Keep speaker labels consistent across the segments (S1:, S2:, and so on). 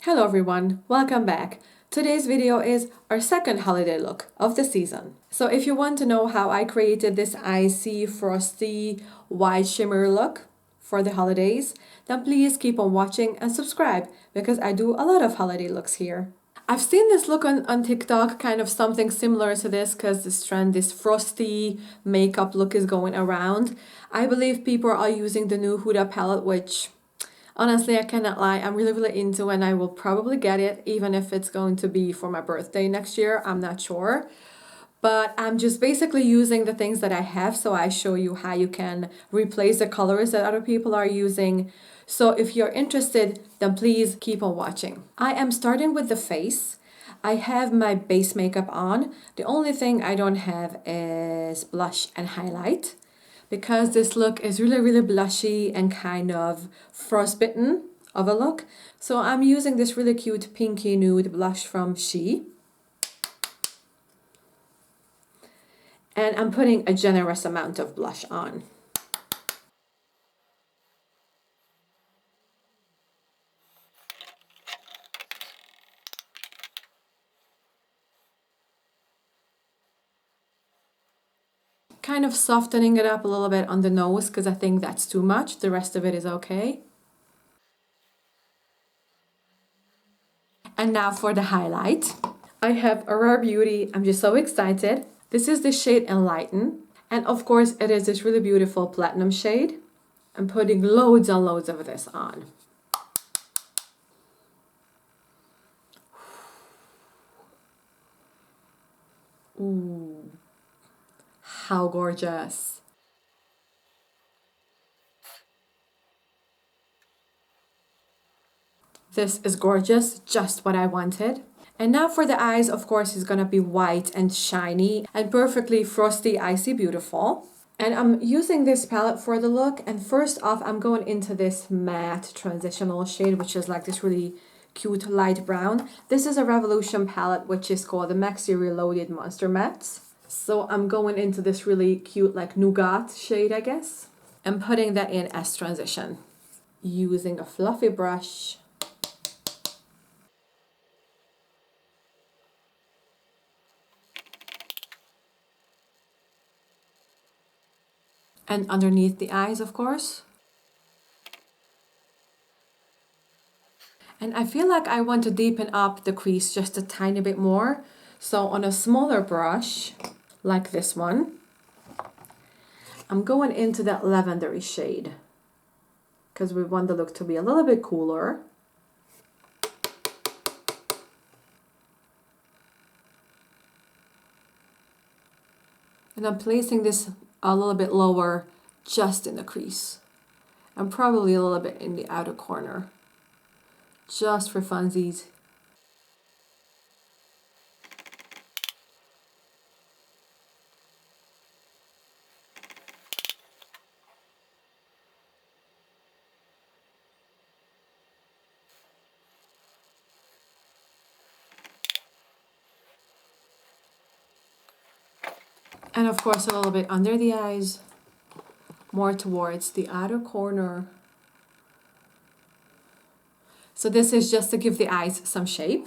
S1: Hello everyone, welcome back. Today's video is our second holiday look of the season. So if you want to know how I created this icy, frosty, white shimmer look for the holidays, then please keep on watching and subscribe because I do a lot of holiday looks here. I've seen this look on TikTok, kind of something similar to this because this trend, this frosty makeup look is going around. I believe people are using the new Huda palette, which honestly, I cannot lie, I'm really into and I will probably get it even if it's going to be for my birthday next year. I'm not sure. But I'm just basically using the things that I have, so I show you how you can replace the colors that other people are using. So if you're interested, then please keep on watching. I am starting with the face. I have my base makeup on. The only thing I don't have is blush and highlight because this look is really blushy and kind of frostbitten of a look. So I'm using this really cute pinky nude blush from She. And I'm putting a generous amount of blush on. Kind of softening it up a little bit on the nose because I think that's too much. The rest of it is okay. And now for the highlight. I have a rare beauty. I'm just so excited. This is the shade Enlighten. And of course, it is this really beautiful platinum shade. I'm putting loads and loads of this on. Ooh, how gorgeous. This is gorgeous, just what I wanted. And now for the eyes, of course, is gonna be white and shiny and perfectly frosty, icy, beautiful. And I'm using this palette for the look. And first off, I'm going into this matte transitional shade, which is like this really cute light brown. This is a Revolution palette, which is called the Maxi Reloaded Monster Mattes. So I'm going into this really cute like nougat shade, I guess, and putting that in as transition. Using a fluffy brush. And underneath the eyes, of course. And I feel like I want to deepen up the crease just a tiny bit more. So on a smaller brush, like this one, I'm going into that lavendery shade because we want the look to be a little bit cooler. And I'm placing this a little bit lower just in the crease and probably a little bit in the outer corner, just for funsies. And of course, a little bit under the eyes, more towards the outer corner. So this is just to give the eyes some shape.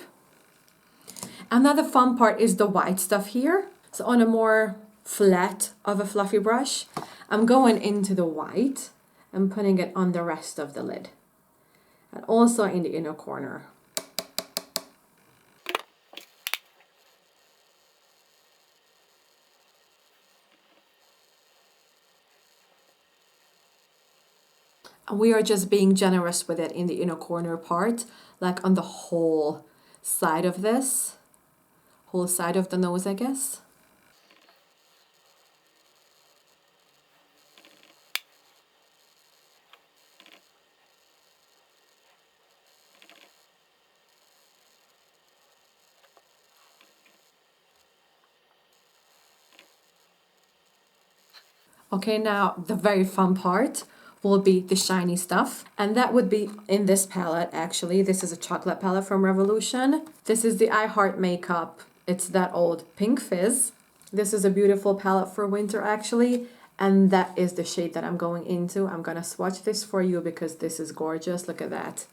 S1: Another fun part is the white stuff here. So on a more flat of a fluffy brush, I'm going into the white and putting it on the rest of the lid. And also in the inner corner. And we are just being generous with it in the inner corner part, like on the whole side of this, whole side of the nose, I guess. Okay, now the very fun part will be the shiny stuff. And that would be in this palette, actually. This is a chocolate palette from Revolution. This is the I Heart Makeup. It's that old Pink Fizz. This is a beautiful palette for winter, actually. And that is the shade that I'm going into. I'm gonna swatch this for you because this is gorgeous. Look at that.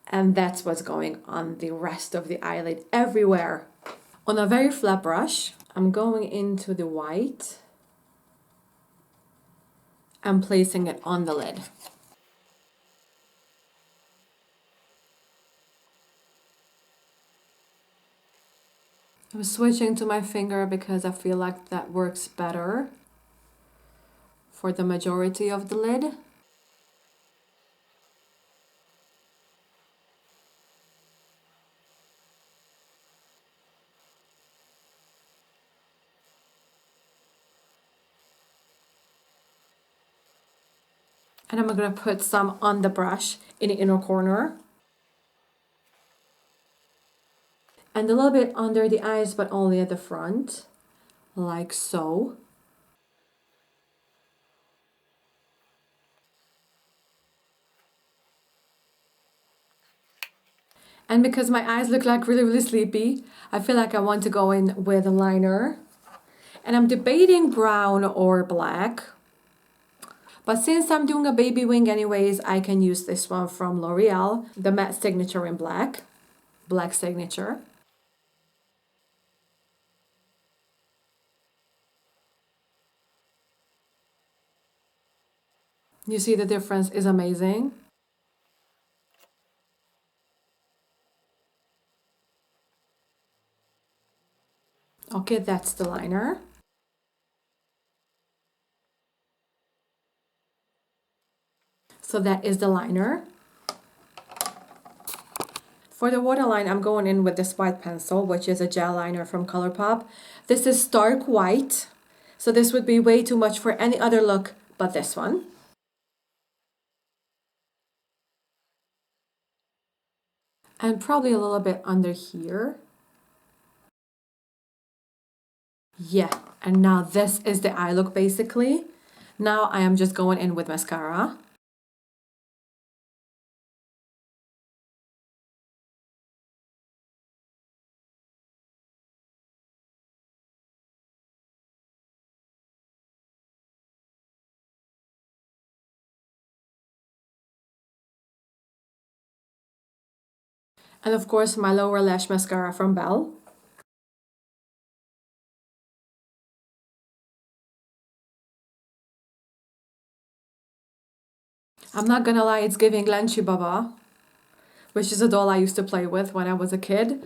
S1: And that's what's going on the rest of the eyelid everywhere. On a very flat brush, I'm going into the white and placing it on the lid. I'm switching to my finger because I feel like that works better for the majority of the lid. And I'm going to put some on the brush in the inner corner. And a little bit under the eyes, but only at the front, like so. And because my eyes look like really sleepy, I feel like I want to go in with a liner. And I'm debating brown or black. But since I'm doing a baby wing anyways, I can use this one from L'Oreal, the matte signature in black. Black signature. You see the difference is amazing. Okay, that's the liner. So that is the liner. For the waterline, I'm going in with this white pencil, which is a gel liner from ColourPop. This is stark white, so this would be way too much for any other look but this one. And probably a little bit under here. Yeah, and now this is the eye look basically. Now I am just going in with mascara. And of course my lower lash mascara from Belle. I'm not gonna lie, it's giving Lanchi Baba, which is a doll I used to play with when I was a kid,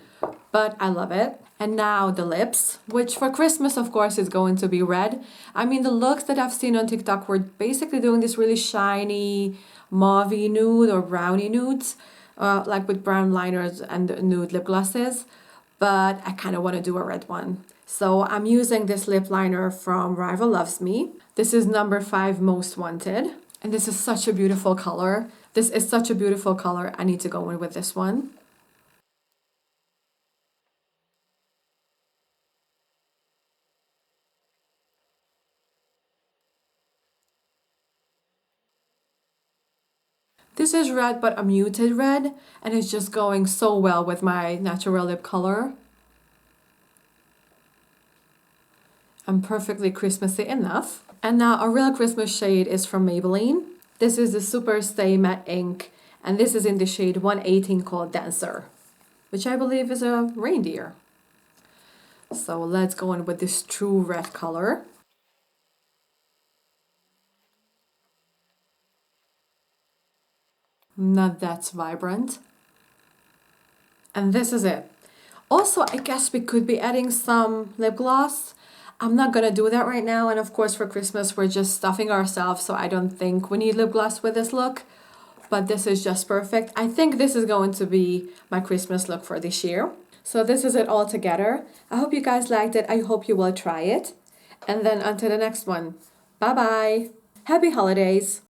S1: but I love it. And now the lips, which for Christmas, of course, is going to be red. I mean, the looks that I've seen on TikTok were basically doing this really shiny, mauvey nude or brownie nudes, like with brown liners and nude lip glosses. But I kind of want to do a red one. So I'm using this lip liner from Rival Loves Me. This is number 5 Most Wanted. And this is such a beautiful color. This is such a beautiful color. I need to go in with this one. This is red, but a muted red, and it's just going so well with my natural lip color. And perfectly Christmassy enough. And now a real Christmas shade is from Maybelline. This is the Superstay Matte Ink, and this is in the shade 118 called Dancer, which I believe is a reindeer. So let's go in with this true red color. Not that vibrant. And this is it. Also, I guess we could be adding some lip gloss. I'm not gonna do that right now, and of course for Christmas we're just stuffing ourselves, so I don't think we need lip gloss with this look. But this is just perfect. I think this is going to be my Christmas look for this year. So this is it all together. I hope you guys liked it. I hope you will try it. And then until the next one. Bye bye. Happy holidays.